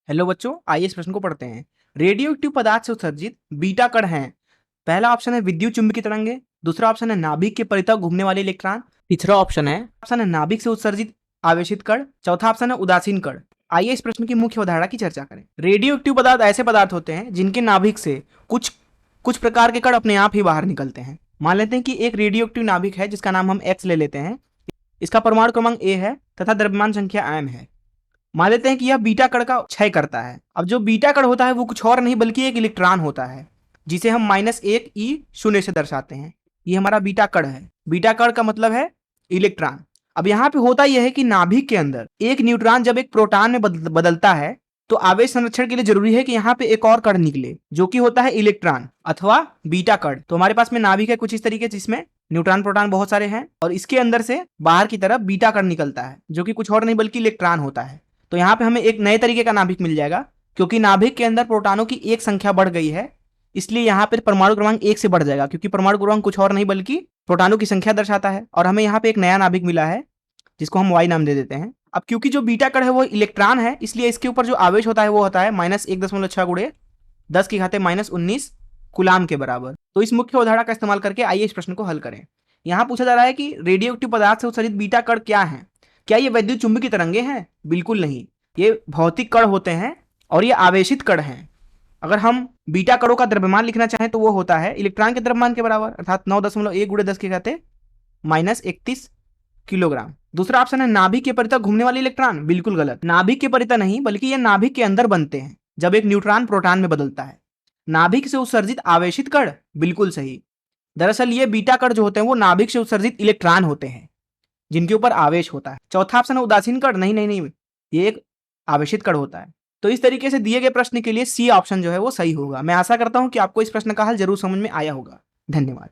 Hello बच्चों, आइए इस प्रश्न को पढ़ते हैं। रेडियो एक्टिव पदार्थ से उत्सर्जित बीटा कण हैं। पहला ऑप्शन है विद्युत चुंबकीय तरंगे, दूसरा ऑप्शन है नाभिक के परितः घूमने वाले इलेक्ट्रॉन, तीसरा ऑप्शन है नाभिक से उत्सर्जित आवेशित कण, चौथा ऑप्शन है उदासीन कण। आइए इस प्रश्न की मुख्य अवधारणा की चर्चा करें। रेडियो एक्टिव पदार्थ ऐसे पदार्थ होते हैं जिनके नाभिक से कुछ कुछ प्रकार के कण अपने आप ही बाहर निकलते हैं। मान लेते हैं कि एक रेडियो एक्टिव नाभिक है जिसका नाम हम एक्स ले लेते हैं। इसका परमाणु क्रमांक ए है तथा द्रव्यमान संख्या एम है। मान लेते हैं कि यह बीटा कण का क्षय करता है। अब जो बीटा कण होता है वो कुछ और नहीं बल्कि एक इलेक्ट्रॉन होता है, जिसे हम -1 E0 से दर्शाते हैं। ये हमारा बीटा कण है। बीटा कण का मतलब है इलेक्ट्रॉन। अब यहाँ पे होता यह है कि नाभिक के अंदर एक न्यूट्रॉन जब एक प्रोटॉन में बदलता है तो आवेश संरक्षण के लिए जरूरी है कि यहाँ पे एक और कण निकले, जो कि होता है इलेक्ट्रॉन अथवा बीटा कण। तो हमारे पास में नाभिक है कुछ इस तरीके जिसमें न्यूट्रॉन प्रोटॉन बहुत सारे हैं और इसके अंदर से बाहर की तरफ बीटा कण निकलता है, जो कि कुछ और नहीं बल्कि इलेक्ट्रॉन होता है। तो यहाँ पे हमें एक नए तरीके का नाभिक मिल जाएगा, क्योंकि नाभिक के अंदर प्रोटॉनों की एक संख्या बढ़ गई है, इसलिए यहाँ पे परमाणु क्रमांक 1 से बढ़ जाएगा, क्योंकि परमाणु क्रमांक कुछ और नहीं बल्कि प्रोटॉनों की संख्या दर्शाता है। और हमें यहाँ पे एक नया नाभिक मिला है जिसको हम वाई नाम दे देते हैं। अब क्योंकि जो बीटा कण है वो इलेक्ट्रॉन है, इसलिए इसके ऊपर जो आवेश होता है वो होता है -1.6 × 10⁻19 कूलाम के बराबर। तो इस मुख्य अवधारणा का इस्तेमाल करके आइए इस प्रश्न को हल करें। यहाँ पूछा जा रहा है कि रेडियो एक्टिव पदार्थ से उत्सर्जित बीटा कण क्या है। क्या ये वैद्युत चुंबकीय तरंगे हैं? बिल्कुल नहीं, ये भौतिक कण होते हैं और ये आवेशित कण हैं। अगर हम बीटा कणों का द्रव्यमान लिखना चाहें तो वो होता है इलेक्ट्रॉन के द्रव्यमान के बराबर, अर्थात 9.1 × 10⁻31 किलोग्राम। दूसरा ऑप्शन है नाभिक के परितः घूमने वाले इलेक्ट्रॉन। बिल्कुल गलत, नाभिक के परितः नहीं बल्कि ये नाभिक के अंदर बनते हैं जब एक न्यूट्रॉन प्रोटॉन में बदलता है। नाभिक से उत्सर्जित आवेशित कण, बिल्कुल सही। दरअसल ये बीटा कण जो होते हैं वो नाभिक से उत्सर्जित इलेक्ट्रॉन होते हैं जिनके ऊपर आवेश होता है। चौथा ऑप्शन है उदासीन कण। नहीं नहीं नहीं, ये एक आवेशित कण होता है। तो इस तरीके से दिए गए प्रश्न के लिए सी ऑप्शन जो है वो सही होगा। मैं आशा करता हूं कि आपको इस प्रश्न का हल जरूर समझ में आया होगा। धन्यवाद।